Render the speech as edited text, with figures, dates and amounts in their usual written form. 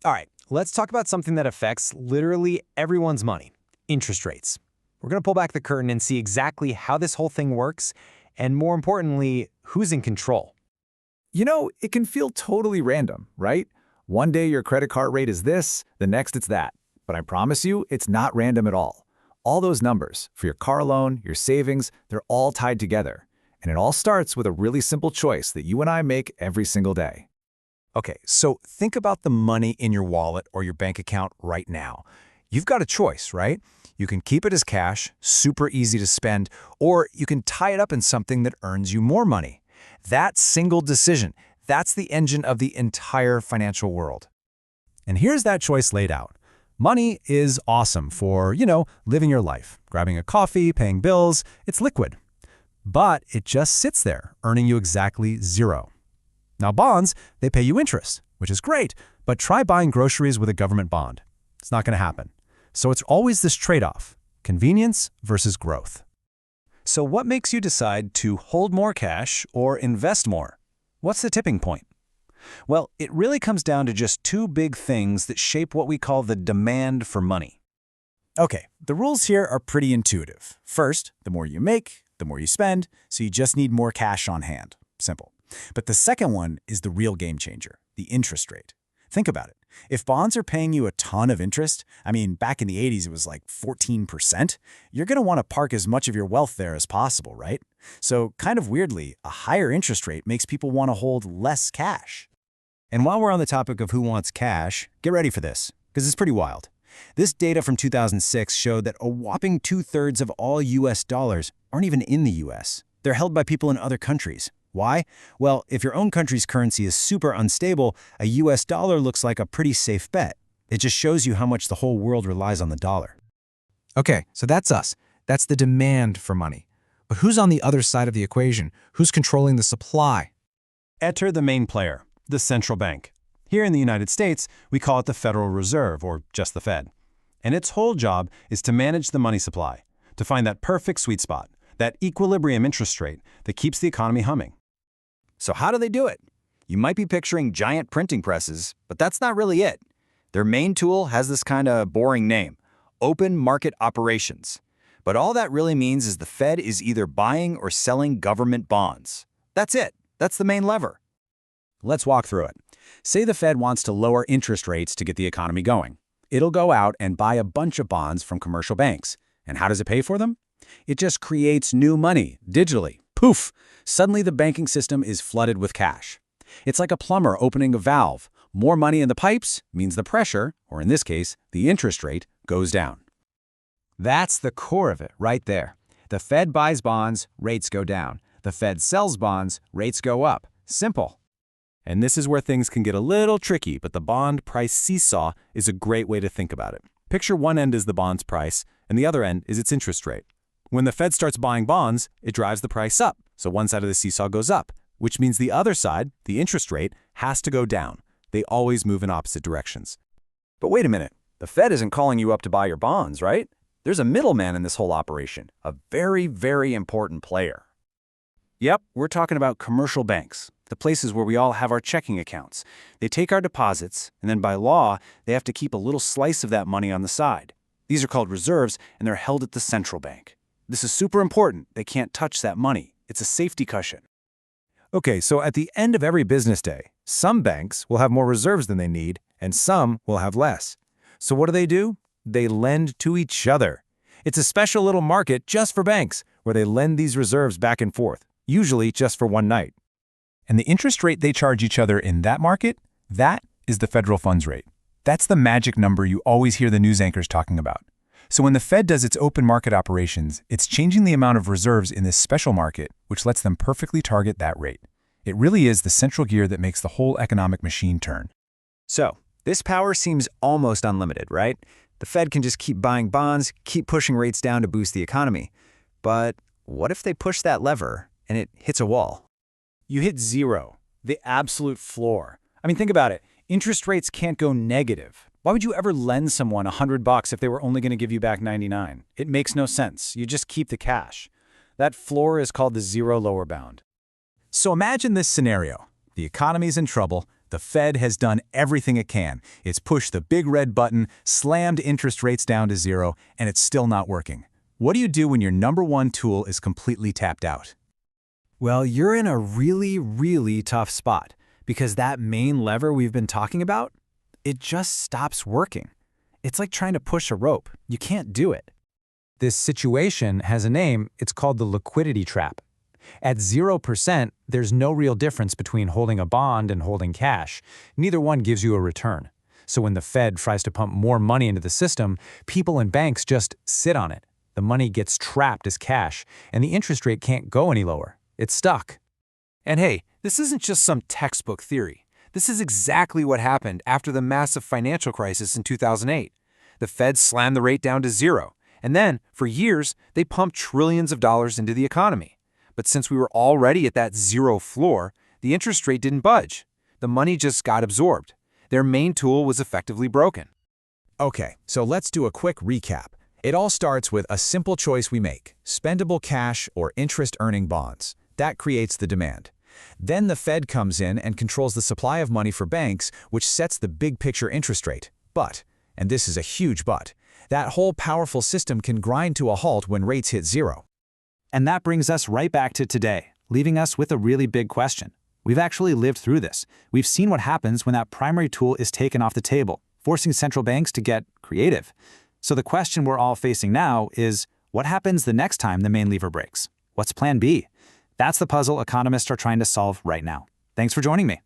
All right, let's talk about something that affects literally everyone's money, interest rates. We're going to pull back the curtain and see exactly how this whole thing works, and more importantly, who's in control. You know, it can feel totally random, right? One day your credit card rate is this, the next it's that. But I promise you, it's not random at all. All those numbers, for your car loan, your savings, they're all tied together. And it all starts with a really simple choice that you and I make every single day. Okay, so think about the money in your wallet or your bank account right now. You've got a choice, right? You can keep it as cash, super easy to spend, or you can tie it up in something that earns you more money. That single decision, that's the engine of the entire financial world. And here's that choice laid out. Money is awesome for, living your life, grabbing a coffee, paying bills. It's liquid. But it just sits there, earning you exactly zero. Now bonds, they pay you interest, which is great, but try buying groceries with a government bond. It's not going to happen. So it's always this trade-off, convenience versus growth. So what makes you decide to hold more cash or invest more? What's the tipping point? Well, it really comes down to just two big things that shape what we call the demand for money. Okay, the rules here are pretty intuitive. First, the more you make, the more you spend, so you just need more cash on hand. Simple. But the second one is the real game changer, the interest rate. Think about it. If bonds are paying you a ton of interest, back in the 80s it was like 14%, you're going to want to park as much of your wealth there as possible, right? So kind of weirdly, a higher interest rate makes people want to hold less cash. And while we're on the topic of who wants cash, get ready for this, because it's pretty wild. This data from 2006 showed that a whopping 2/3 of all U.S. dollars aren't even in the U.S. They're held by people in other countries. Why? Well, if your own country's currency is super unstable, a U.S. dollar looks like a pretty safe bet. It just shows you how much the whole world relies on the dollar. Okay, so that's us. That's the demand for money. But who's on the other side of the equation? Who's controlling the supply? Enter the main player, the central bank. Here in the United States, we call it the Federal Reserve, or just the Fed. And its whole job is to manage the money supply, to find that perfect sweet spot, that equilibrium interest rate that keeps the economy humming. So how do they do it? You might be picturing giant printing presses, but that's not really it. Their main tool has this kind of boring name, open market operations. But all that really means is the Fed is either buying or selling government bonds. That's it. That's the main lever. Let's walk through it. Say the Fed wants to lower interest rates to get the economy going. It'll go out and buy a bunch of bonds from commercial banks. And how does it pay for them? It just creates new money, digitally. Poof! Suddenly the banking system is flooded with cash. It's like a plumber opening a valve. More money in the pipes means the pressure, or in this case, the interest rate, goes down. That's the core of it, right there. The Fed buys bonds, rates go down. The Fed sells bonds, rates go up. Simple. And this is where things can get a little tricky, but the bond price seesaw is a great way to think about it. Picture one end is the bond's price, and the other end is its interest rate. When the Fed starts buying bonds, it drives the price up, so one side of the seesaw goes up, which means the other side, the interest rate, has to go down. They always move in opposite directions. But wait a minute, the Fed isn't calling you up to buy your bonds, right? There's a middleman in this whole operation, a very, very important player. Yep, we're talking about commercial banks, the places where we all have our checking accounts. They take our deposits, and then by law, they have to keep a little slice of that money on the side. These are called reserves, and they're held at the central bank. This is super important. They can't touch that money. It's a safety cushion. Okay, so at the end of every business day, some banks will have more reserves than they need, and some will have less. So what do? They lend to each other. It's a special little market just for banks, where they lend these reserves back and forth, usually just for one night. And the interest rate they charge each other in that market, that is the federal funds rate. That's the magic number you always hear the news anchors talking about. So when the Fed does its open market operations, it's changing the amount of reserves in this special market, which lets them perfectly target that rate. It really is the central gear that makes the whole economic machine turn. So, this power seems almost unlimited, right? The Fed can just keep buying bonds, keep pushing rates down to boost the economy. But what if they push that lever and it hits a wall? You hit zero, the absolute floor. Think about it. Interest rates can't go negative. Why would you ever lend someone $100 if they were only going to give you back 99? It makes no sense. You just keep the cash. That floor is called the zero lower bound. So imagine this scenario. The economy's in trouble, The Fed has done everything it can. It's pushed the big red button, slammed interest rates down to zero, and it's still not working. What do you do when your number one tool is completely tapped out? Well, you're in a really, really tough spot because that main lever we've been talking about, it just stops working. It's like trying to push a rope. You can't do it. This situation has a name. It's called the liquidity trap. At 0%, there's no real difference between holding a bond and holding cash. Neither one gives you a return. So when the Fed tries to pump more money into the system, people and banks just sit on it. The money gets trapped as cash, and the interest rate can't go any lower. It's stuck. And hey, this isn't just some textbook theory. This is exactly what happened after the massive financial crisis in 2008. The Fed slammed the rate down to zero, and then, for years, they pumped trillions of dollars into the economy. But since we were already at that zero floor, the interest rate didn't budge. The money just got absorbed. Their main tool was effectively broken. Okay, so let's do a quick recap. It all starts with a simple choice we make: spendable cash or interest-earning bonds. That creates the demand. Then the Fed comes in and controls the supply of money for banks, which sets the big-picture interest rate. But, and this is a huge but, that whole powerful system can grind to a halt when rates hit zero. And that brings us right back to today, leaving us with a really big question. We've actually lived through this. We've seen what happens when that primary tool is taken off the table, forcing central banks to get creative. So the question we're all facing now is, what happens the next time the main lever breaks? What's plan B? That's the puzzle economists are trying to solve right now. Thanks for joining me.